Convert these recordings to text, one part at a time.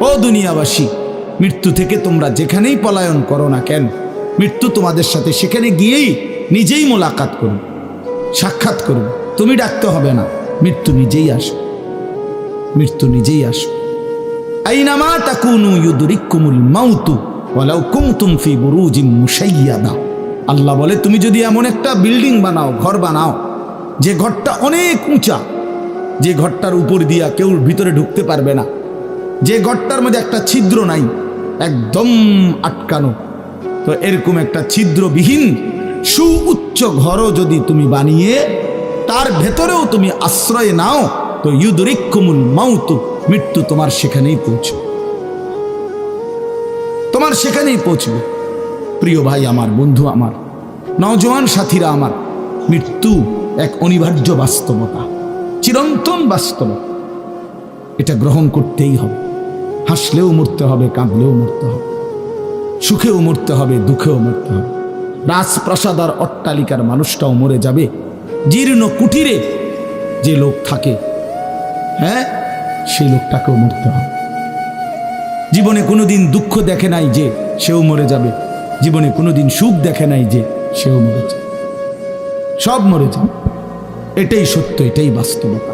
ও দুনিয়াবাসী, মৃত্যু থেকে তোমরা যেখানেই পলায়ন করো না কেন, মৃত্যু তোমাদের সাথে সেখানে গিয়েই নিজেই মোলাকাত করবে, সাক্ষাৎ করবে। তুমি ডাকতে হবে না, মৃত্যু নিজেই আসবে, মৃত্যু নিজেই আসবে। আইনামা তাকুনু ইউদরিকুমুল মাউতু ওয়ালাউ কুনতুম ফি বুরুজিম মুশাইয়াদা। আল্লাহ বলে, তুমি যদি এমন একটা বিল্ডিং বানাও, ঘর বানাও, যে ঘরটা অনেক উঁচা, যে ঘরটার উপর দিয়া কেউ ভিতরে ঢুকতে পারবে না, যে ঘরটার মধ্যে একটা ছিদ্র নাই, একদম আটকানো, তো এরকম একটা ছিদ্রবিহীন সুউচ্চ ঘরও যদি তুমি বানিয়ে তার ভেতরেও তুমি আশ্রয় নাও, তো ইউদরিকুমুল মাউতু, মৃত্যু তোমার সেখানেই পৌঁছবে, তোমার সেখানেই পৌঁছবে। প্রিয় ভাই আমার, বন্ধু আমার, নওজোয়ান সাথীরা আমার, মৃত্যু এক অনিবার্য বাস্তবতা, চিরন্তন বাস্তবতা। এটা গ্রহণ করতেই হবে। হাসলেও মরতে হবে, কাঁদলেও মরতে হবে, সুখেও মরতে হবে, দুঃখেও মরতে হবে। রাজপ্রাসাদ আর অট্টালিকার মানুষটাও মরে যাবে, জীর্ণ কুটিরে যে লোক থাকে, হ্যাঁ, সেই লোকটাকেও মরতে হবে। জীবনে কোনোদিন দুঃখ দেখে নাই যে সেও মরে যাবে, জীবনে কোনোদিন সুখ দেখে নাই যে সেও মরে যাবে, সব মরে যাবে। এটাই সত্য, এটাই বাস্তবতা।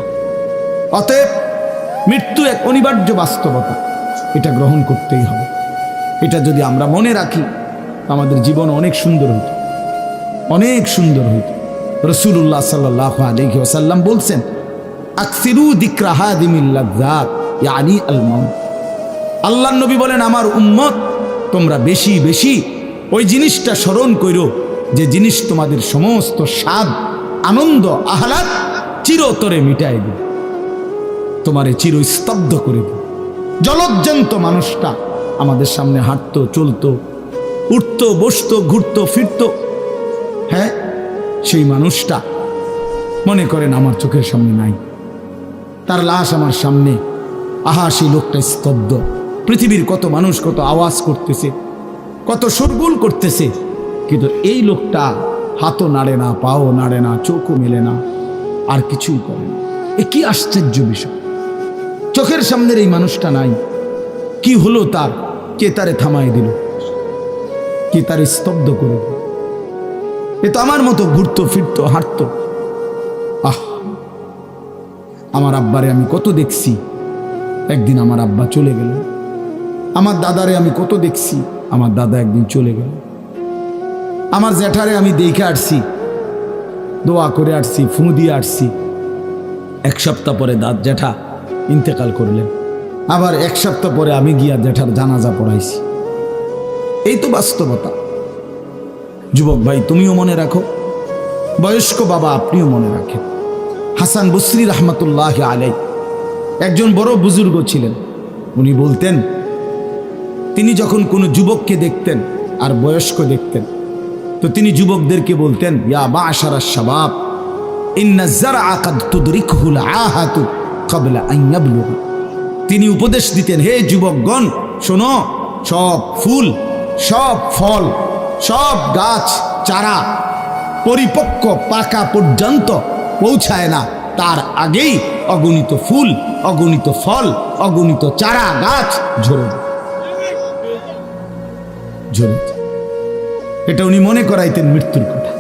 অতএব মৃত্যু এক অনিবার্য বাস্তবতা, এটা গ্রহণ করতেই হবে। এটা যদি আমরা মনে রাখি, আমাদের জীবন অনেক সুন্দর হইত, অনেক সুন্দর হইত। রাসূলুল্লাহ সাল্লাল্লাহু আলাইহি ওয়াসাল্লাম বলছেন, আকসিরু যিকরা হাদিমিল লাযযাত ইয়ানি আল মাউত। আল্লাহর নবী বলেন, আমার উম্মত, তোমরা বেশি বেশি ওই জিনিসটা স্মরণ করো যে জিনিস তোমাদের সমস্ত স্বাদ, আনন্দ, আহ্লাদ চিরতরে মিটাই দেবে, তোমারে চিরস্তব্ধ করে দেবে। জলজ্জান্ত মানুষটা আমাদের সামনে হাঁটতো, চলতো, উঠতো, বসতো, ঘুরতো, ফিরতো, হ্যাঁ, সেই মানুষটা মনে করেন আমার চোখের সামনে নাই, তার লাশ আমার সামনে, আহা সেই লোকটা স্তব্ধ। পৃথিবীর কত মানুষ কত আওয়াজ করতেছে, কত শোরগোল করতেছে, কিন্তু এই লোকটা হাতও নাড়ে না, পাও নাড়ে না, চোখও মেলে না, আর কিছুই করে না। এ কি আশ্চর্য বিষয়! চোখের সামনের এই মানুষটা নাই, কি হলো তার? কে তারে থামাই দিল? কে তারে স্তব্ধ করে দিল? এ তো আমার মতো ঘুরতো, ফিরতো, হাঁটতো। আহ, আমার আব্বারে আমি কত দেখছি, একদিন আমার আব্বা চলে গেল। আমার দাদারে আমি কত দেখছি, আমার দাদা একদিন চলে গেল। আমার জ্যাঠারে আমি দেখে আসছি, দোয়া করে আসছি, ফু দিয়ে আসছি। এক সপ্তাহ পরে জ্যাঠা ইন্তেকাল করলেন, আবার এক সপ্তাহ পরে আমি গিয়া জ্যাঠার জানাজা পড়াইছি। এই তো বাস্তবতা। যুবক ভাই, তুমিও মনে রাখো, বয়স্ক বাবা আপনিও মনে রাখেন। হাসান বসরি রহমতুল্লাহ আলাইহি একজন বড় বুজুর্গ ছিলেন। উনি বলতেন, তিনি যখন কোনো যুবককে দেখতেন আর বয়স্ক দেখতেন, তো তিনি যুবকদেরকে বলতেন, ইয়া মা'শারাশ শাবাব ইন্না যারআ কাদ তুদরিকুহুল আহাতু ক্বাবলা আন ইয়াবলুগা। তিনি উপদেশ দিতেন, হে যুবকগণ শোনো, সব ফুল, সব ফল, সব গাছ চারা পরিপক্ক পাকা পর্যন্ত পৌঁছায় না, তার আগেই অগণিত ফুল, অগণিত ফল, অগণিত চারা গাছ ঝরে যায়। এটা উনি মনে করাইতেন মৃত্যুর কথা।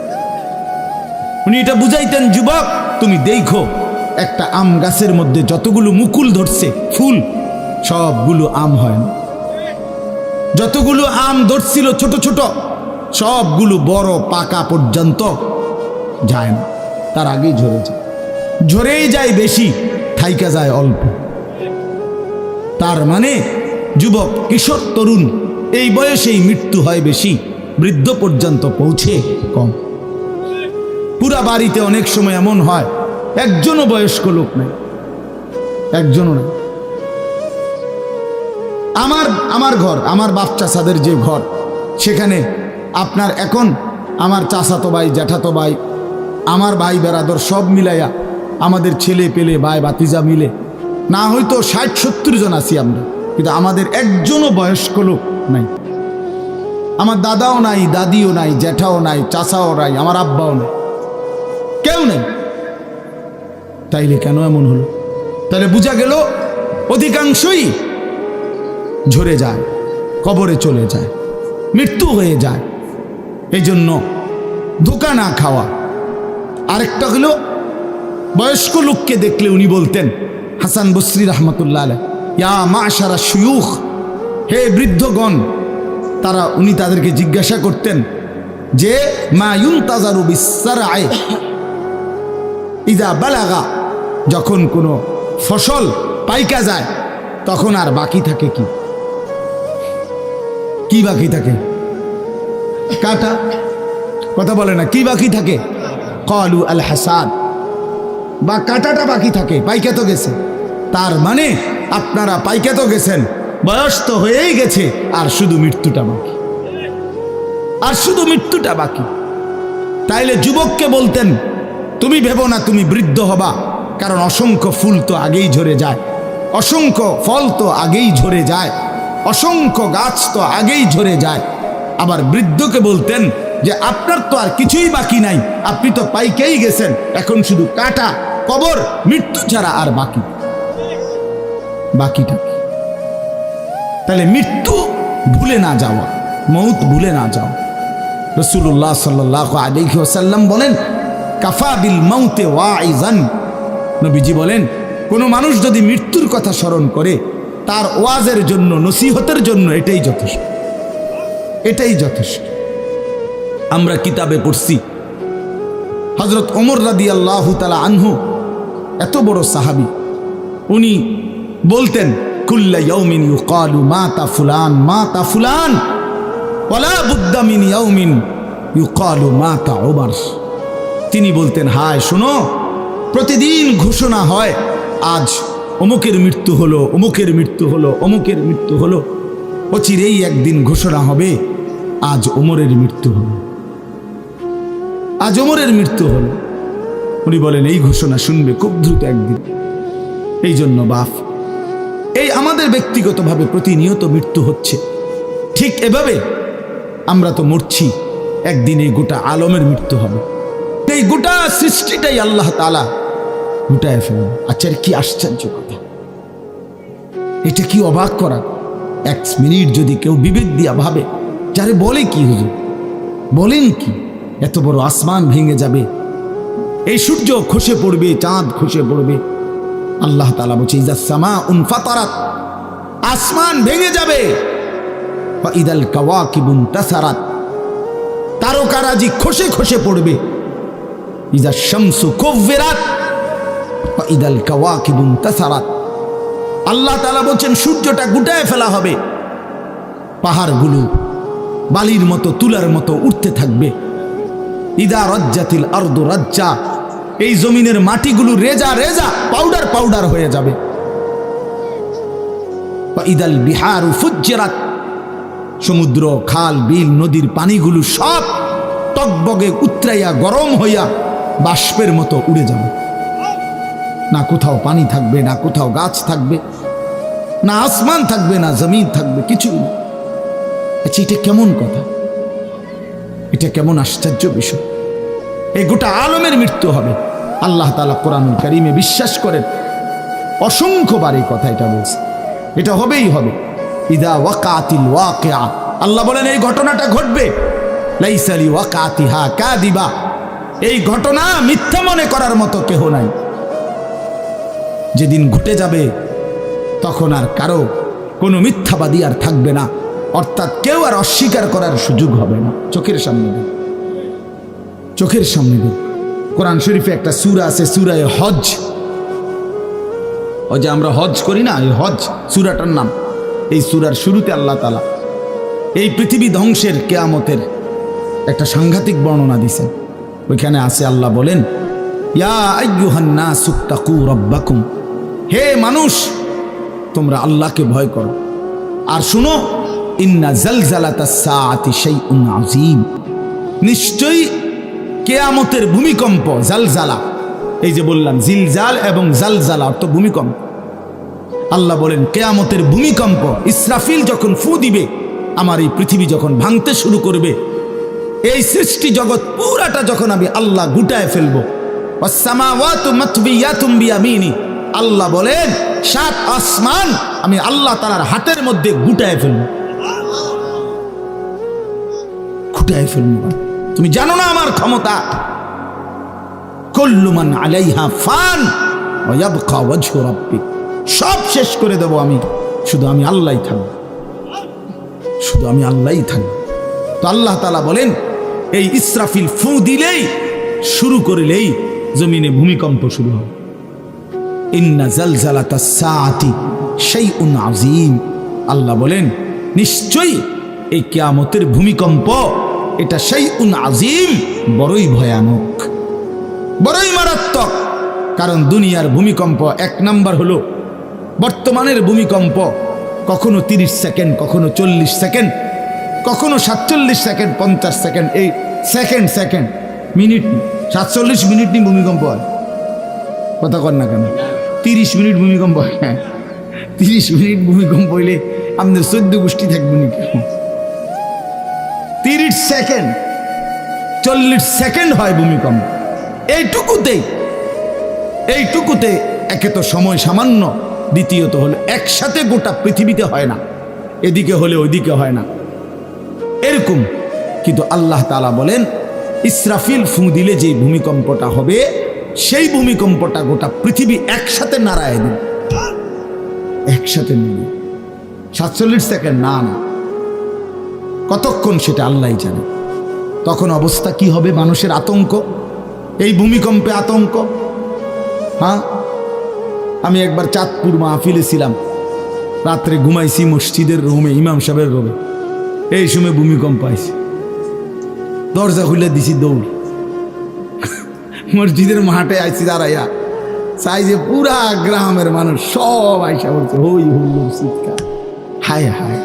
উনি এটা বুঝাইতেন, যুবক তুমি দেখো, একটা আম গাছের মধ্যে যতগুলো মুকুল ধরছে ফুল, সবগুলো আম হয় না। যতগুলো আম ধরছিল ছোট ছোট, সবগুলো বড় পাকা পর্যন্ত যায় না, তার আগেই ঝরে যায়। ঝরেই যায় বেশি, থাইকা যায় অল্প। তার মানে যুবক, কিশোর, তরুণ এই বয়সেই মৃত্যু হয় বেশি, বৃদ্ধ পর্যন্ত পৌঁছে কম। পুরা বাড়িতে অনেক সময় এমন হয়, একজনও বয়স্ক লোক নাই, একজনও নাই। আমার ঘর, আমার বাপ চাচাদের যে ঘর, সেখানে আপনার এখন আমার চাচাতো ভাই, জ্যাঠাতো ভাই, আমার ভাই বেরাদর সব মিলাইয়া আমাদের ছেলে পেলে, ভাই ভাতিজা মিলে না হয়তো 60-70 জন আছি আমরা, কিন্তু আমাদের একজনও বয়স্ক লোক নাই। আমার দাদাও নাই, দাদিও নাই, জ্যাঠাও নাই, চাচাও নাই, আমার আব্বাও নাই, কেউ নেই। তাইলে কেন এমন হলো? তাহলে বোঝা গেল অধিকাংশই ঝরে যায়, কবরে চলে যায়, মৃত্যু হয়ে যায়। এই জন্য ধোঁকা না খাওয়া। আরেকটা হলো, বয়স্ক লোককে দেখলে উনি বলতেন, হাসান বসরি রহমতুল্লাহ আলাইহ, ইয়া মাশারা শুয়ুখ, হে বৃদ্ধগণ। উনি তাদেরকে জিজ্ঞাসা করতেন যে মা ইউনতাজারু বিসসারআই ইযা বালাগা, যখন কোনো ফসল পাইকা যায় তখন আর বাকি থাকে কি? কি বাকি থাকে? কাটা। কথা বলে না, কি বাকি থাকে? ক্বালু আল হাসাদ, বা কাটাটা বাকি থাকে, পাইকা তো গেছে। তার মানে আপনারা পাইকা তো গেছেন, বয়স তো হয়েই গেছে, আর শুধু মৃত্যুটা বাকি, আর শুধু মৃত্যুটা বাকি। তাইলে যুবককে বলতেন, তুমি ভেবো না তুমি বৃদ্ধ হবা, কারণ অসংখ্য ফুল তো আগেই ঝরে যায়, অসংখ্য ফল তো আগেই ঝরে যায়, অসংখ্য গাছ তো আগেই ঝরে যায়। আবার বৃদ্ধকে বলতেন যে আপনার তো আর কিছুই বাকি নাই, আপনি তো পাইকেই গেছেন, এখন শুধু কাটা, কবর, মৃত্যু ছাড়া আর বাকিটা কি? তাহলে মৃত্যু ভুলে না যাওয়া, মৌত ভুলে না যাওয়া। রাসূলুল্লাহ সাল্লাল্লাহু আলাইহি ওয়াসাল্লাম বলেন, কাফা বিল মাউতে ওয়াইজান। নবীজি বলেন, কোনো মানুষ যদি মৃত্যুর কথা স্মরণ করে, তার ওয়াজের জন্য, নসিহতের জন্য এটাই যথেষ্ট, এটাই যথেষ্ট। আমরা কিতাবে পড়ছি, হযরত ওমর রাদিয়াল্লাহু তাআলা আনহু, এত বড় সাহাবী, উনি বলতেন, কুল্লা ইয়াউমিন ইউকালু মাতা ফুলান মাতা ফুলান ওয়ালা বুদ্দা মিন ইয়াউমিন ইউকালু মাতা ওমর। তিনি বলতেন, হায় শোনো, প্রতিদিন ঘোষণা হয় আজ অমুকের মৃত্যু হলো, অমুকের মৃত্যু হলো, অমুকের মৃত্যু হলো। অচিরেই একদিন ঘোষণা হবে আজ ওমরের মৃত্যু হলো, আজ ওমরের মৃত্যু হলো। উনি বলেন, এই ঘোষণা শুনবে খুব দ্রুত একদিন। এই জন্য বাপ, এই আমাদের ব্যক্তিগতভাবে প্রতিনিয়ত মৃত্যু হচ্ছে, ঠিক এভাবে আমরা তো মরছি, একদিন এই গোটা আলমের মৃত্যু হবে। এই গোটা সৃষ্টিটাই আল্লাহ তাআলা গুটায় ফেলেন। আচ্ছা, কি আশ্চর্য কথা, এটা কি অবাক করা। এক মিনিট যদি কেউ বিবেক দিয়া ভাবে, যারে বলে কি হুজুর, বলেন কি, এত বড় আসমান ভেঙে যাবে, এই সূর্য খসে পড়বে, চাঁদ খসে পড়বে। আল্লাহ তাআলা বলছে, ইযা সামাউন ফাতারাত, আসমান ভেঙে যাবে, ওয়া ইদাল কাওয়াকিবুন তাসারাত, তারকারাজি খসে খসে পড়বে, ইযা শামসু কুব্বিরাত ওয়া ইদাল কাওয়াকিবুন তাসারাত। আল্লাহ তাআলা বলছেন, সূর্যটা গুটায় ফেলা হবে, পাহাড়গুলো বালির মতো, তুলার মতো উঠতে থাকবে। ইদা রাজ্জাতিল আরদু রাজ্জা, এই জমিনের মাটিগুলো রেজা রেজা, পাউডার পাউডার হয়ে যাবে। ওয়া ইদাল বিহারু ফুজ্জিরাত, সমুদ্র, খাল, বিল, নদীর পানিগুলো সব টকবগে উতরাইয়া গরম হইয়া বাষ্পের মতো উড়ে যাবে। না কোথাও পানি থাকবে, না কোথাও গাছ থাকবে, না আসমান থাকবে, না জমিন থাকবে, কিছুই না। আচ্ছা, এটা কেমন কথা, এটা কেমন আশ্চর্য বিষয়। এই গোটা আলমের মৃত্যু হবে। আল্লাহ তাআলা কোরআনুল কারীমে বিশ্বাস করেন, অসংখ্যবার এই কথা এটা বলছে, এটা হবেই হবে। ইদা ওয়াকাতিল ওয়াকিআ, আল্লাহ বলেন এই ঘটনাটা ঘটবে। লাইসা লি ওয়াকাতিহা কাযিবা, এই ঘটনা মিথ্যা মনে করার মতো কেহ নাই। যেদিন ঘটে যাবে তখন আর কারো কোনো মিথ্যাবাদী আর থাকবে না, অর্থাৎ কেউ আর অস্বীকার করার সুযোগ হবে না। চোখের সামনে দিন, চোখের সামনে দিন। কোরআন শরীফে একটা সূরা আছে, সূরা হজ। ওই যে আমরা হজ করি না, এই হজ সূরাটার নাম। এই সূরার শুরুতে আল্লাহ তাআলা এই পৃথিবী ধ্বংসের, কিয়ামতের একটা সাংঘাতিক বর্ণনা দিয়েছেন। ওইখানে আছে, আল্লাহ বলেন, ইয়া আইয়ুহান নাসু তাকু রাব্বাকুম, হে মানুষ তোমরা আল্লাহকে ভয় করো। আর শুনো, ইন্না জালজালাতাস সাআতি শাইউন আযীম, নিশ্চয়ই কিয়ামতের ভূমিকম্প, জালজালা, এই যে বললাম জিলজাল এবং জালজালা অর্থ ভূমিকম্প। আল্লাহ বলেন কিয়ামতের ভূমিকম্প, ইসরাফিল যখন ফু দিবে, আমার এই পৃথিবী যখন ভাঙতে শুরু করবে, এই সৃষ্টি জগৎ পুরাটা যখন আমি আল্লাহ গুটায় ফেলবো, ওয়াস সামাওয়াতু মাতবিয়াতুম বিয়ামিনি, আল্লাহ বলেন 7 আসমান আমি আল্লাহ তাআলার হাতের মধ্যে গুটায় ফেলবো, গুটায় ফেলবো। তুমি জানো না আমার ক্ষমতা। কুল্লু মান আলাইহা ফান ওয়া ইয়াবকা ওয়াজহু রাব্বিক, সব শেষ করে দেব আমি, শুধু আমি আল্লাহই থাকব, শুধু আমি আল্লাহই থাকব। তো আল্লাহ তাআলা বলেন এই ইসরাফিল ফু দিলেই, শুরু করলেই জমিনে ভূমিকম্প শুরু হবে। ইন্না জালজালাতাস সাআতি শাইউন আযীম, আল্লাহ বলেন নিশ্চয়ই এই কিয়ামতের ভূমিকম্প এটা শাইউন আযীম, বড়ই ভয়ানক, বড়ই মারাত্মক। কারণ দুনিয়ার ভূমিকম্প 1 নাম্বার হলো বর্তমানের ভূমিকম্প কখনো 30 সেকেন্ড, কখনো 40 সেকেন্ড, কখনো 47 সেকেন্ড, 50 সেকেন্ড, এই সেকেন্ড সেকেন্ড মিনিট 47 মিনিট নি ভূমিকম্প হয়। কথা কর না কেন? 30 মিনিট ভূমিকম্প হয়। 30 মিনিট ভূমিকম্প হইলে আমাদের 14 গোষ্ঠী থাকবে নাকি? 30 সেকেন্ড 40 সেকেন্ড হয় ভূমিকম্প। এইটুকুতে একে তো সময় সামান্য, দ্বিতীয়ত হলো একসাথে গোটা পৃথিবীতে হয় না, এদিকে হলে ওইদিকে হয় না এরকম। কিন্তু আল্লাহ তাআলা বলেন ইসরাফিল ফু দিলে যে ভূমিকম্পটা হবে, সেই ভূমিকম্পটা গোটা পৃথিবী একসাথে নাড়ায় দেবে, একসাথে নিয়ে 47 সেকেন্ড না, কতক্ষণ সেটা আল্লাহই জানে। তখন অবস্থা কি হবে? মানুষের আতঙ্ক, এই ভূমিকম্পে আতঙ্ক। হ্যাঁ, আমি একবার চাঁদপুর মাহফিলে ছিলাম, রাত্রে ঘুমাইছি মসজিদের রুমে, ইমাম সাহেবের রুমে। এই সময় ভূমিকম্প আইছে, দরজা খুলে দিছি দৌড়, মসজিদের মাঠে আইছি দাঁড়াইয়া, চাই যে পুরা গ্রামের মানুষ সব আইসা বলছে হই হুল্লোড় চিৎকার, হায় হায়।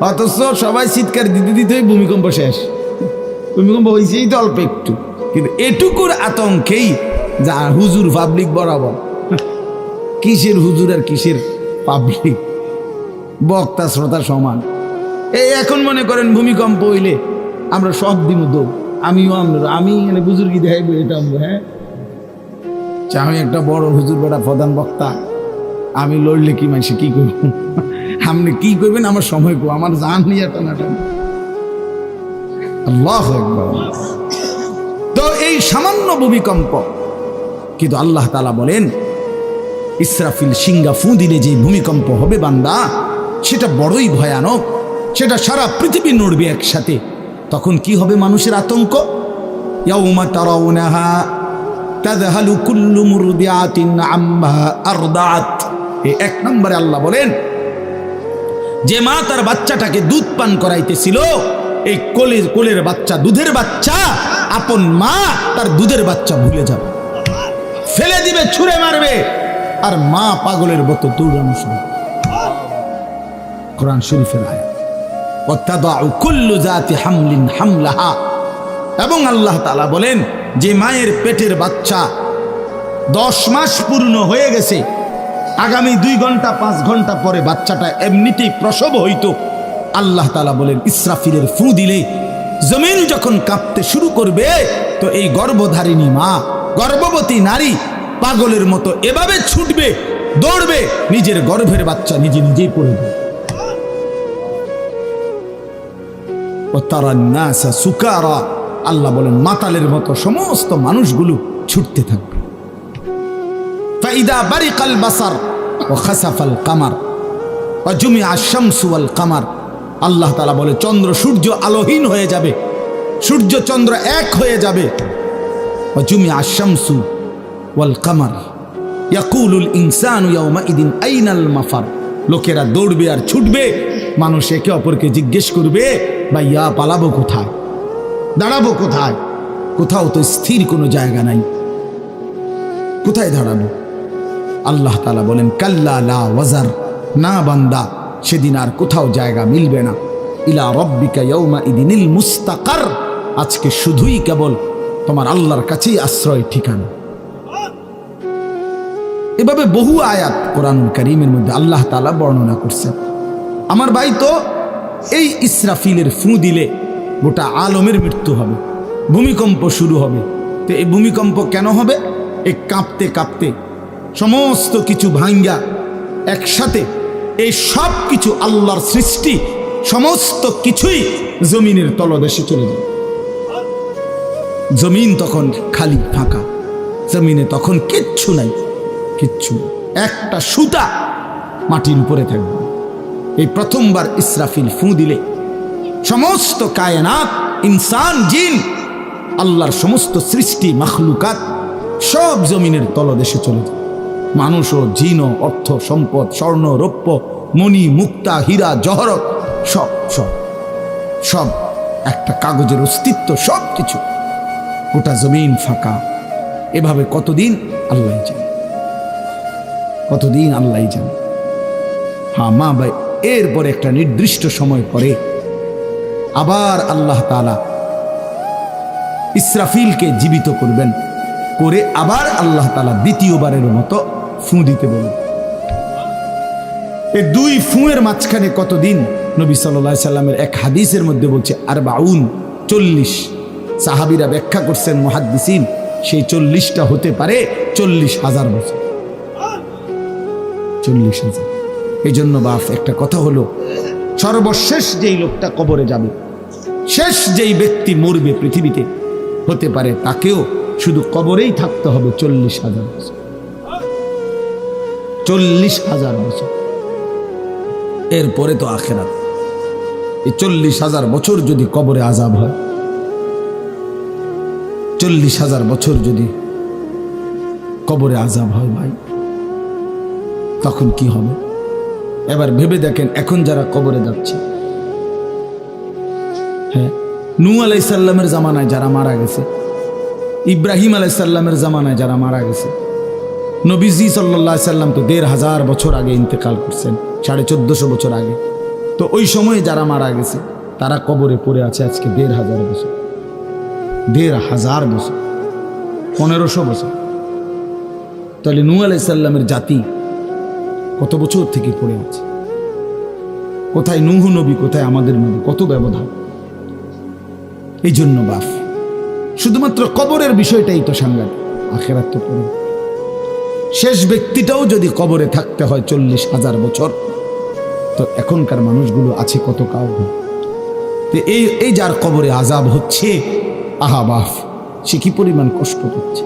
অথচ সবাই চিৎকার দিতে দিতেই ভূমিকম্প শেষ। ভূমিকম্প হয়েছেই তো অল্প একটু, কিন্তু এটুকুর আতঙ্কেই যা হুজুর পাবলিক বরাবর। কিসের হুজুর আর কিসের পাবলিক, বক্তা শ্রোতা সমান। এই এখন মনে করেন ভূমিকম্প হইলে আমরা সব দিন দৌড়, আমিও আমি এখানে বুজুর্গি দেখাইব এটা। হ্যাঁ, আমি একটা বড় হুজুর, বেটা প্রধান বক্তা, আমি লড়লে কি মানুষ কি করব? আপনি কি করবেন? আমার সময় কো, আমার জান নিয়ে টানাটানি। আল্লাহু আকবার। তো এই সামান্য ভূমিকম্প, কিন্তু আল্লাহ তাআলা বলেন ইসরাফিল সিংহা ফু দিলে যে ভূমিকম্প হবে বান্দা, সেটা বড়ই ভয়ানক, সেটা সারা পৃথিবী নড়বে একসাথে। তখন কি হবে? মানুষের আতঙ্ক। ইয়াউমা তারাউনাহা তাযহালু কুল্লু মুরদিআতিন আম্মা আরদাআত। এই 1 নম্বরে আল্লাহ বলেন যে মা তার বাচ্চাটাকে দুধ পান করাইতেছিল, এই কোলের বাচ্চা, দুধের বাচ্চা, আপন মা তার দুধের বাচ্চা ভুলে যাবে, ফেলে দিবে, ছুঁড়ে মারবে, আর মা পাগলের মতো দৌড়ানো শুরু। কোরআন শরীফের আয়াত। ওয়াতাদাউ কুল্লু যাতি হামলিন হামলাহা। এবং আল্লাহ তাআলা বলেন যে মায়ের পেটের বাচ্চা 10 মাস পূর্ণ হয়ে গেছে, আগামী 2 ঘন্টা 5 ঘন্টা পরে বাচ্চাটা এমনিতেই প্রসব হইতো। আল্লাহ তাআলা বলেন ইসরাফিলের ফু দিলে জমিন যখন কাঁপতে শুরু করবে, তো এই গর্ভধারিণী মা, গর্ভবতী নারী পাগলের মতো এভাবে ছুটবে, দৌড়বে, নিজের গর্ভের বাচ্চা নিজে নিজেই পড়ে যাবে। ও তারান নাসা সুকারা, আল্লাহ বলেন মাতালের মতো সমস্ত মানুষগুলো ছুটতে থাকবে। ফাইদা বারিকাল বাসার ওয়া খাসাফাল কামার ওয়া জুমিআ আশ-শামসু ওয়াল কামার। আল্লাহ তাআলা বলে চন্দ্র সূর্য আলোহীন হয়ে যাবে, সূর্য চন্দ্র এক হয়ে যাবে। ওয়া জুমিআ আশ-শামসু ওয়াল কামার ইয়াকুলুল ইনসানু ইয়াওমাইদিন আইনাল মাফার। লোকেরা দৌড়বে আর ছুটবে, মানুষ একে অপরকে জিজ্ঞেস করবে ভাইয়া পালাবো কোথায়, দাঁড়াবো কোথায়? কোথাও তো স্থির কোনো জায়গা নাই, কোথায় দাঁড়াবো? আল্লাহ তাআলা বলেন কাল্লা লা ওয়াজার, না বান্দা, সেদিন আর কোথাও জায়গা মিলবে না। ইলা রাব্বিকা ইয়াওমাইদিনিল মুস্তাকার, আজকে শুধুই কেবল তোমার আল্লাহর কাছেই আশ্রয় ঠিকানা। এভাবে বহু আয়াত কোরআনুল কারীমের মধ্যে আল্লাহ তাআলা বর্ণনা করছেন। আমার ভাই, তো এই ইসরাফিলের ফু দিলে গোটা আলমের মৃত্যু হবে, ভূমিকম্প শুরু হবে। তো এই ভূমিকম্প কেন হবে? এই কাঁপতে কাঁপতে সমস্ত কিছু ভাঙ্গা একসাথে এই সব কিছু আল্লাহর সৃষ্টি সমস্ত কিছুই জমিনের তলদেশে চলে যায়। জমিন তখন খালি ফাঁকা, জমিনে তখন কিচ্ছু নাই, কিচ্ছু, একটা সুতা মাটির উপরে থাকবে। এই প্রথমবার ইসরাফিল ফু দিলে সমস্ত কায়নাত, ইনসান, জিন, আল্লাহর সমস্ত সৃষ্টি মাখলুকাত সব জমিনের তলদেশে চলে যায়। মানুষ ও জিন ও অর্থ সম্পদ, স্বর্ণ রৌপ্য, মণি মুক্তা, হীরা জহরত সব সব সব একটা কাগজের অস্তিত্ব, সব কিছু, গোটা জমিন ফাঁকা। এভাবে কতদিন আল্লাহ জানে, কতদিন আল্লাহ জানে। হ্যাঁ মা ভাই, এরপরে একটা নির্দিষ্ট সময় পরে আবার আল্লাহ তাআলা ইসরাফিলকে জীবিত করবেন, করে আবার আল্লাহ তাআলা দ্বিতীয়বারের মতো ফু দিতে বলবেন। এই দুই ফুঁয়ের মাঝখানে কতদিন? নবী সাল্লাল্লাহু আলাইহি সাল্লামের এক হাদিসের মধ্যে বলছে 40। সাহাবীরা ব্যাখ্যা করছেন মুহাদ্দিসিন, সেই 40টা হতে পারে 40,000 বছর। 40,000। এই জন্য বাপ একটা কথা হলো, সর্বশেষ যেই লোকটা কবরে যাবে, শেষ যেই ব্যক্তি মরবে পৃথিবীতে, হতে পারে তাকেও শুধু কবরেই থাকতে হবে 40,000 বছর। 40,000 বছর, এরপরে তো আখিরাত। এই 40,000 বছর যদি কবরে আযাব হয়, 40,000 বছর যদি কবরে আযাব হয় ভাই, তখন কি হবে? এবার ভেবে দেখেন, এখন যারা কবরে যাচ্ছে, হ্যাঁ, নূহ আলাইহিস সালামের জামানায় যারা মারা গেছে, ইব্রাহিম আলাইহিস সালামের জামানায় যারা মারা গেছে, নবীজি সাল্লাল্লাহু আলাইহি সাল্লাম তো 1,500 বছর আগে ইন্তেকাল করছেন, 1450 বছর আগে। তো ওই সময়ে যারা মারা গেছে তারা কবরে পড়ে আছে আজকে 1,500 বছর, 1,500 বছর, 1500 বছর। তাহলে নূহ আলাইহিস সালামের জাতি কত বছর থেকে পড়ে আছে? কোথায় নূহ নবী, কোথায় আমাদের নবী? কত ব্যবধান! এই জন্য বাপ, শুধুমাত্র কবরের বিষয়টাই তো সাংঘাতিক, আখিরাত তো পড়ে। শেষ ব্যক্তিটাও যদি কবরে থাকতে হয় 40,000 বছর, তো এখনকার মানুষগুলো আছে কত কাউ। এই যার কবরে আযাব হচ্ছে, আহা বাপ, সে কি পরিমাণ কষ্ট পাচ্ছে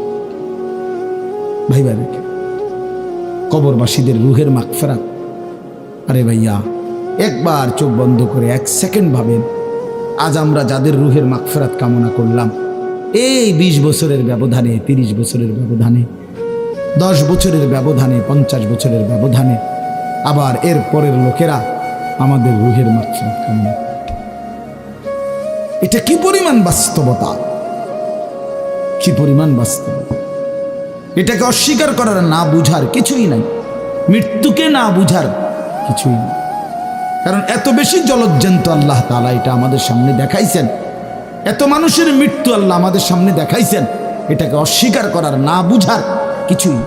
ভাই ভাই। কবরবাসীদের রুহের মাগফিরাত, আরে ভাইয়া একবার চোখ বন্ধ করে 1 সেকেন্ড ভাবেন, আজ আমরা যাদের রুহের মাগফিরাত কামনা করলাম, এই 20 বছরের ব্যবধানে, 30 বছরের ব্যবধানে, 10 বছরের ব্যবধানে, 50 বছরের ব্যবধানে আবার এর পরের লোকেরা আমাদের রুহের মাগফিরাত কামনা। এটা কি পরিমাণ বাস্তবতা, কি পরিমাণ বাস্তবতা! এটাকে অস্বীকার করার, না বুঝার কিছুই নাই, মৃত্যুকে না বুঝার কিছুই নেই। কারণ এত বেশি জলজ্জান্ত আল্লাহ তাআলা এটা আমাদের সামনে দেখাইছেন, এত মানুষের মৃত্যু আল্লাহ আমাদের সামনে দেখাইছেন, এটাকে অস্বীকার করার, না বুঝার কিছুই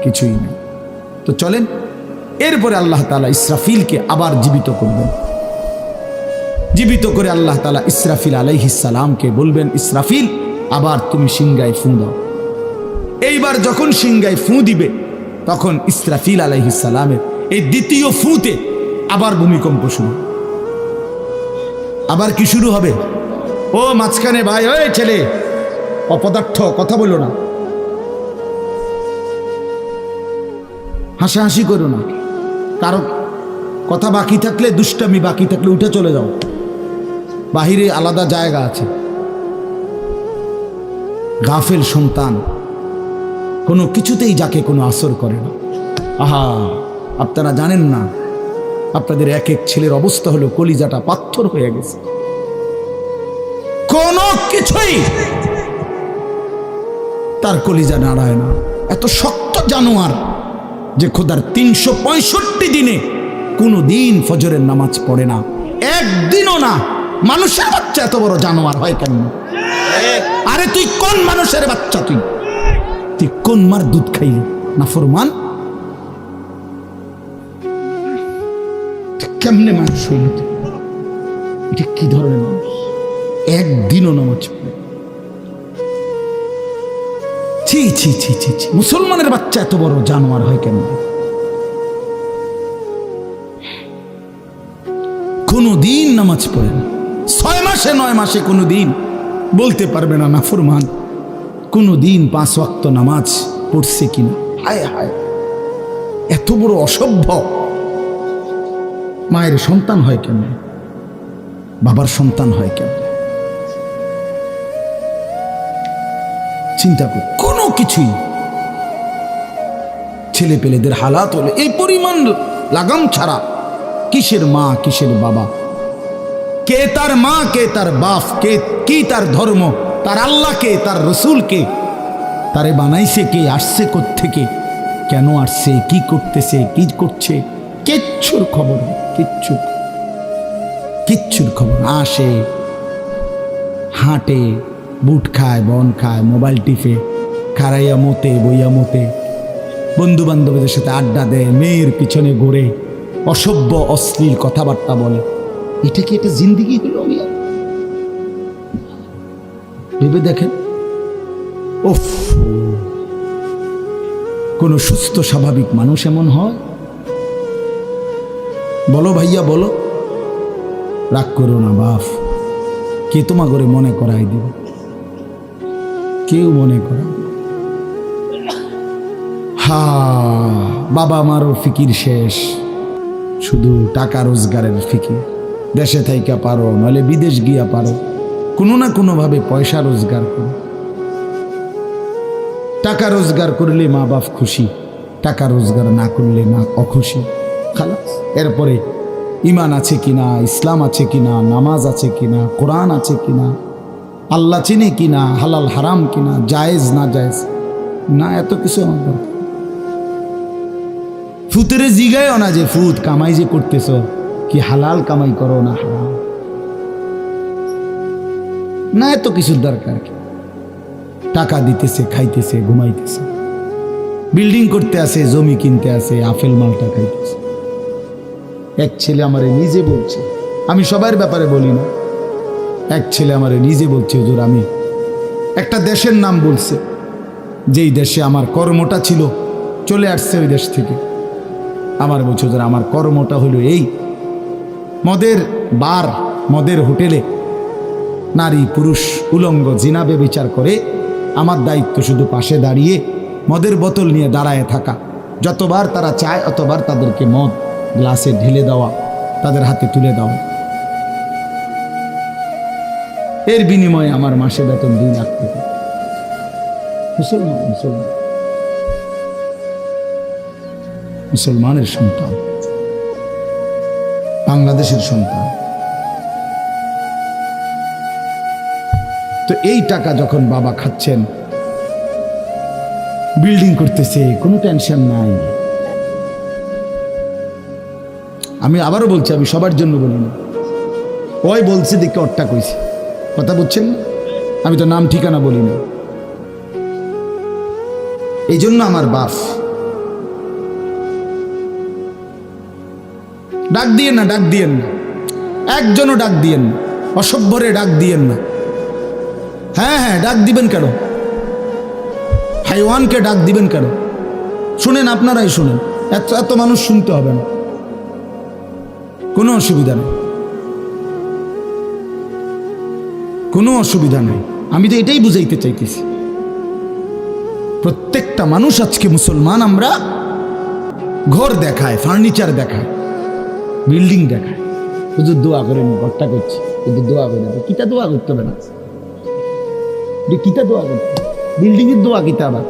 কিছুই নেই। তো চলেন, এরপরে আল্লাহ তাআলা ইসরাফিলকে আবার জীবিত করবেন। জীবিত করে আল্লাহ তাআলা ইসরাফিল আলাইহিস সালামকে বলবেন, ইসরাফিল আবার তুমি সিংহায় ফু দাও। এইবার যখন সিংহায় ফু দিবে, তখন ইসরাফিল আলাইহিস সালামের এই দ্বিতীয় ফুতে আবার ভূমিকম্প শুরু। আবার কি শুরু হবে? ও মাঝখানে ভাই, ওই ছেলে অপদার্থ, কথা বলো না, হাসাহাসি করো না, কারো কথা বাকি থাকলে, দুষ্টামি বাকি থাকলে উঠে চলে যাও, বাহিরে আলাদা জায়গা আছে। গাফেল সন্তান কোনো কিছুতেই যাকে কোনো আসর করে না। আহা, আপনারা জানেন না, আপনাদের এক এক ছেলের অবস্থা হলো কলিজাটা পাথর হয়ে গেছে, কোনো কিছুই তার কলিজা নাড়ায় না। এত শক্ত জানোয়ার যে খোদার 365 দিনে কোনো দিন ফজরের নামাজ পড়ে না, একদিনও না। মানুষের বাচ্চা এত বড় জানোয়ার হয় কেন? আরে তুই কোন মানুষের বাচ্চা? তুই কোন মার দুধ খাইলি? না ফরমান, কেমনে মানুষ হইল? এটা কি ধরনের মানুষ? একদিনও নামাজ পড়ে। ছি ছি ছি ছি ছি, মুসলমানের বাচ্চা এত বড় জানোয়ার হয় কেন? কোনদিন নামাজ পড়ে না, 6 মাসে 9 মাসে কোনদিন বলতে পারবে না নাফরমান। কোনদিন 5 ওয়াক্ত নামাজ পড়ছে কিনা। হায় হায়, এত বড় অসভ্য। মায়ের সন্তান হয় কেন? বাবার সন্তান হয় কেন? চিন্তা কর। কোনো কিছুই ছেলে পেলেদের হালাত হলে এই পরিমাণ লাগাম ছাড়া, কিসের মা কিসের বাবা, কে তার মা কে তার বাপ, কে কি তার ধর্ম, তার আল্লাহ কে, তার রসুল কে, তারে বানাইছে কে, আসছে কোত্থেকে, কেন আসছে, কি করতেছে, কি করছে, কিচ্ছুর খবর, কিচ্ছুর খবর। আসে, হাঁটে, বুট খায়, বন খায়, মোবাইল টিপে, খারাইয়া মতে, বইয়া মতে, বন্ধু বান্ধবদের সাথে আড্ডা দেয়, মেয়ের পিছনে ঘুরে, অসভ্য অশ্লীল কথাবার্তা বলে। এটা কি একটা জিন্দিগি হলো? ভেবে দেখেন। উফ, কোন সুস্থ স্বাভাবিক মানুষ এমন হয়? বলো ভাইয়া বলো। রাগ করো না বাপ, কে তোমা করে মনে করাই দিবে? কেউ মনে করাই দিবে? হা, বাবা আমারও ফিকির শেষ, শুধু টাকা রোজগারের ফিকির। দেশে থাইকা পারো, নইলে বিদেশ গিয়া পারো, কোনো না কোনো ভাবে পয়সা রোজগার করো। টাকা রোজগার করলে মা বাপ খুশি, টাকা রোজগার না করলে না অখুশি। খালাস। এরপরে ইমান আছে কিনা, ইসলাম আছে কিনা, নামাজ আছে কিনা, কোরআন আছে কিনা, আল্লাহ চিনে কিনা, হালাল হারাম কিনা, জায়েজ না জায়েজ না, এত কিছু আমার দরকার। ফুতের জিগায়ও না যে ফুত কামাই যে করতেছ, কি হালাল কামাই করো না হারাম, না এত কিছুর দরকার কি? টাকা দিতেছে, খাইতেছে, ঘুমাইতেছে, বিল্ডিং করতে আসে, জমি কিনতে আসে, আপেল মালটা খাইতেছে। এক ছেলে আমারে নিজে বলছে, আমি সবার ব্যাপারে বলি না, এক ছেলে আমারে নিজে বলছে, হুজুর আমি একটা দেশের নাম বলছে, যেই দেশে আমার কর্মটা ছিল, চলে আসছে ওই দেশ থেকে। আমার বলছে, হুজুর আমার কর্মটা হলো এই, মদের বার, মদের হোটেলে নারী পুরুষ উলঙ্গ জিনাবে বিচার করে, আমার দায়িত্ব শুধু পাশে দাঁড়িয়ে মদের বোতল নিয়ে দাঁড়ায় থাকা, যতবার তারা চায় অতবার তাদেরকে মদ গ্লাসে ঢেলে দেওয়া, তাদের হাতে তুলে দেওয়া। এর বিনিময়ে আমার মাসে বেতন 2 লাখ টাকা। মুসলমান, মুসলমান, মুসলমানের সন্তান, বাংলাদেশের সন্তান। তো এই টাকা যখন বাবা খাচ্ছেন, বিল্ডিং করতেছে, কোনো টেনশন নাই। আমি আবারও বলছি, আমি সবার জন্য বলি না, ওই বলছে দেখে ওরটা কইছে, কথা বুঝছেন না? আমি তো নাম ঠিকানা বলি না। এই জন্য আমার বাপ, ডাক দিয়েন না, ডাক দিয়েন না, একজনও ডাক দিয়েন না, অসভ্যরে ডাক দিয়েন না। হ্যাঁ হ্যাঁ, ডাক দিবেন কেন? হাইওয়ানকে ডাক দিবেন কেন? শুনেন, আপনারাই শুনেন, এত এত মানুষ শুনতে হবে না, কোনো অসুবিধা নেই, কোনো অসুবিধা নেই। আমি তো এটাই বুঝাইতে চাইতেছি, প্রত্যেকটা মানুষ আজকে মুসলমান, আমরা ঘর দেখায়, ফার্নিচার দেখায়, বিল্ডিং দেখায়, শুধু দোয়া করেন, ঘরটা করছি, শুধু দোয়া করে, কিতা দোয়া করতে হবে না, কিতা দোয়া করতে, বিল্ডিং এর দোয়া কিতা, আবার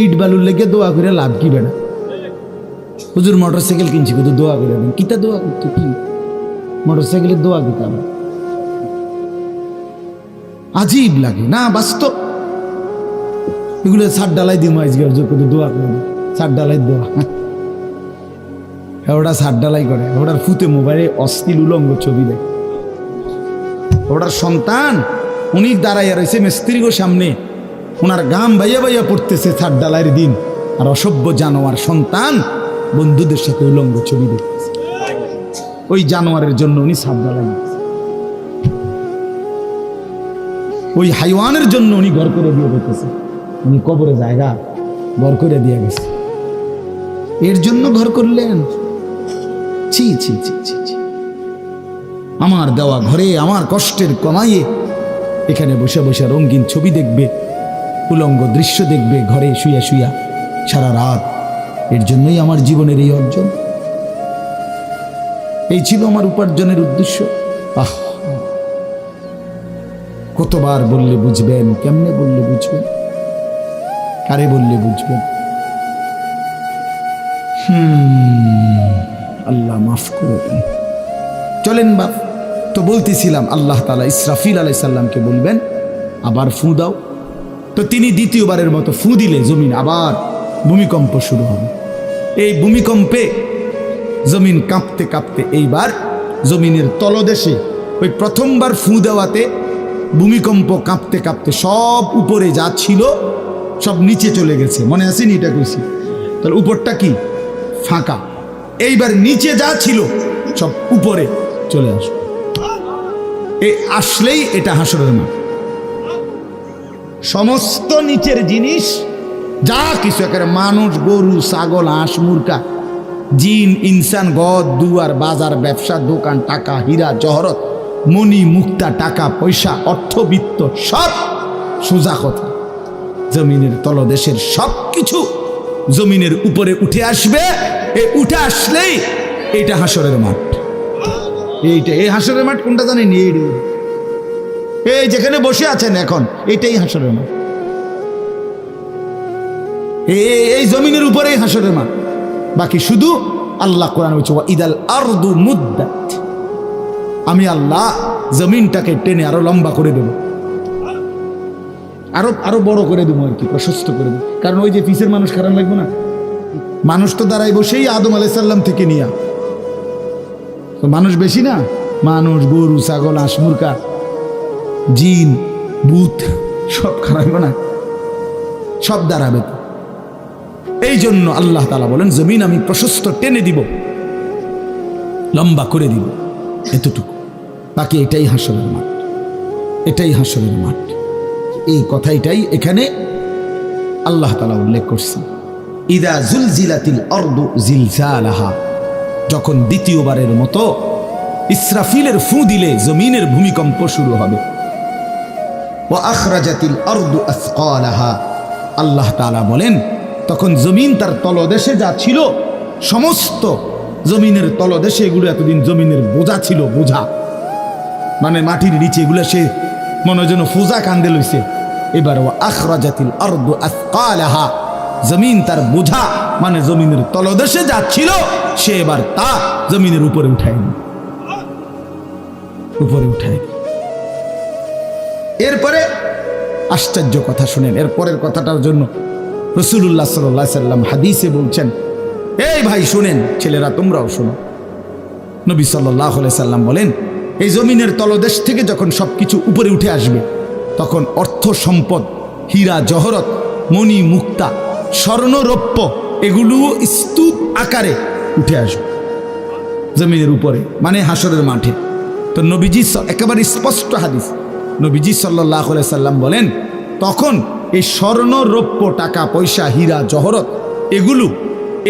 ইট বালুর লেগে দোয়া করে লাভ কি বেড়া? হুজুর মোটরসাইকেল কিনছি, শুধু দোয়া করে দেন, কিতা দোয়া করতে, কি মোটরসাইকেলের দোয়া কিতা? আবার আজীব লাগে না? বাস্তব এগুলো ছাদ ডালাই দিই, মাইজ শুধু দোয়া করে, ছাদ ডালাই দোয়া, ওটা ছাদ ডালাই করে, ওটার ফুতে মোবাইলে অশ্লীল উলঙ্গ ছবি দেয়, ওটার সন্তান উনি দাঁড়াইয়া রয়েছে মিস্ত্রিগো সামনে, ওনার গাম বাইয়া বাইয়া পড়তেছে ছাদ ডালাইয়ের দিন, আর অসভ্য জানোয়ার সন্তান বন্ধুদের সাথে উলঙ্গ ছবি দেখতেছে। ওই জানোয়ারের জন্য উনি ছাদ ডালাই। ওই হাইওয়ানের জন্য উনি ঘর করে দিয়ে গেছে, উনি কবরে জায়গা ঘর করে দিয়ে গেছে, এর জন্য ঘর করলেন। ছি ছি ছি ছি ছি। আমার দেওয়া ঘরে আমার কষ্টের কমাইয়ে এখানে বসে বসে রঙিন ছবি দেখবে, উলঙ্গ দৃশ্য দেখবে ঘরে শুয়া শুয়া সারা রাত। এর জন্যই আমার জীবনের এই অর্জন, এই ছিল আমার উপার্জনের উদ্দেশ্য। আহ, কতবার বললে বুঝবেন, কেমনে বললে বুঝবেন, কারে বললে বুঝবেন? আল্লাহ মাফ করে দেন। চলেন বাপ, তো বলতেছিলাম আল্লাহ তাআলা ইসরাফিল আলাইহিস সালামকে বলবেন আবার ফু দাও। তো তিনি দ্বিতীয়বারের মতো ফু দিলে জমিন আবার ভূমিকম্প শুরু হবে। এই ভূমিকম্পে জমিন কাঁপতে কাঁপতে এইবার জমিনের তলদেশে ওই প্রথমবার ফু দেওয়াতে ভূমিকম্প কাঁপতে কাঁপতে সব উপরে যা ছিল সব নিচে চলে গেছে। মনে আসেনি এটা কইছি? তাহলে উপরটা কি ফাঁকা, এইবার নিচে যা ছিল সব উপরে চলে আসবে। এই আসলেই এটা হাসরের মাঠ। সমস্ত নিচের জিনিস যা কিছু, একেবারে মানুষ, গরু, ছাগল, হাঁস, মুরগা, জিন, ইনসান, গদ, দুয়ার, বাজার, ব্যবসা, দোকান, টাকা, হীরা, জহরত, মণি, মুক্তা, টাকা পয়সা, অর্থবিত্ত, সব সোজা কথা জমিনের তলদেশের সব কিছু জমিনের উপরে উঠে আসবে। উঠে আসলেই এইটা হাসরের মাঠ। এইটা, এই হাসরের মাঠ কোনটা জানেন? এই যেখানে বসে আছেন এখন, এইটাই হাসরের মাঠ। এই জমিনের উপরেই হাসরের মাঠ। বাকি শুধু আল্লাহ কোরআন বলছে ইদাল আরদু মুদ্দাত, আমি আল্লাহ জমিনটাকে টেনে আরো লম্বা করে দেব, আরো বড় করে দেবো আর কি, প্রশস্ত করে দেবো। কারণ ওই যে পিসের মানুষ খারাপ লাগবে না, মানুষ তো দাঁড়াই বসেই আদম আলাইহিস সালাম থেকে নিয়া, তো মানুষ বেশি না, মানুষ, গরু, ছাগল, হাঁস, মুরগা, জিন, ভূত সব খারাপ না, সব দাঁড়াবে। এই জন্য আল্লাহ তাআলা বলেন জমিন আমি প্রশস্ত টেনে দিব, লম্বা করে দিব, এতটুকু। বাকি এটাই হাসরের মাঠ, এটাই হাসরের মাঠ। এই কথাটাই এখানে আল্লাহ তাআলা উল্লেখ করছেন। ইদা জুলজিলাতিল আরদু জিলজালাহা, যখন দ্বিতীয়বারের মতো ইসরাফিলের ফু দিলে জমিনের ভূমিকম্প শুরু হবে। ওয়া আখরাজাতিল আরদু আসকালাহা, আল্লাহ তাআলা বলেন তখন জমিন তার তলদেশে যা ছিল সমস্ত জমিনের তলদেশে, এগুলো এতদিন জমিনের বোঝা ছিল, বোঝা মানে মাটির নিচে, এগুলো সে মনে যেন ফোজা কান্দে লইছে। এবার ওয়া আখরাজাতিল আরদু আসকালাহা, জমিন তার বোঝা মানে জমিনের তলদেশে যা ছিল সে এবার তা জমিনের উপরে উঠায়, উপরে উঠায়। এরপরে আশ্চর্য কথা শুনেন, এরপরের কথাটার জন্য রাসূলুল্লাহ সাল্লাল্লাহু আলাইহি সাল্লাম হাদিসে বলছেন, এই ভাই শুনেন, ছেলেরা তোমরাও শোনো। নবী সাল্লাল্লাহু আলাইহি সাল্লাম বলেন এই জমিনের তলদেশ থেকে যখন সবকিছু উপরে উঠে আসবে তখন অর্থ সম্পদ, হীরা জহরত, মণি মুক্তা, স্বর্ণ রৌপ্য, এগুলো স্তূপ আকারে উঠে আসবে জমিনের উপরে, মানে হাসরের মাঠে। তো নবীজি একেবারে স্পষ্ট হাদিস, নবীজি সাল্লাল্লাহু আলাইহি সাল্লাম বলেন তখন এই স্বর্ণ রৌপ্য, টাকা পয়সা, হীরা জহরত, এগুলো,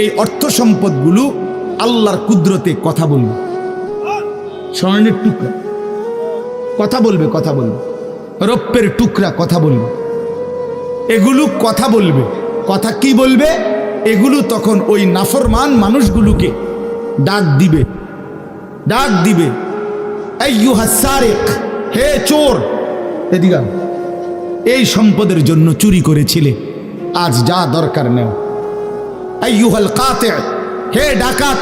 এই অর্থ সম্পদগুলো আল্লাহর কুদরতে কথা বলবে। স্বর্ণের টুকরা কথা বলবে, কথা বলবে, রৌপ্যের টুকরা কথা বলবে, এগুলো কথা বলবে। কথা কি বলবে? এগুলো তখন ওই নাফরমান মানুষগুলোকে ডাক দিবে, ডাক দিবে, আইয়ুহাস সারিক, হে চোর, এদিকে এই সম্পদের জন্য চুরি করেছিলে, আজ যা দরকার নেও। আইয়ুহাল কাতি, হে ডাকাত,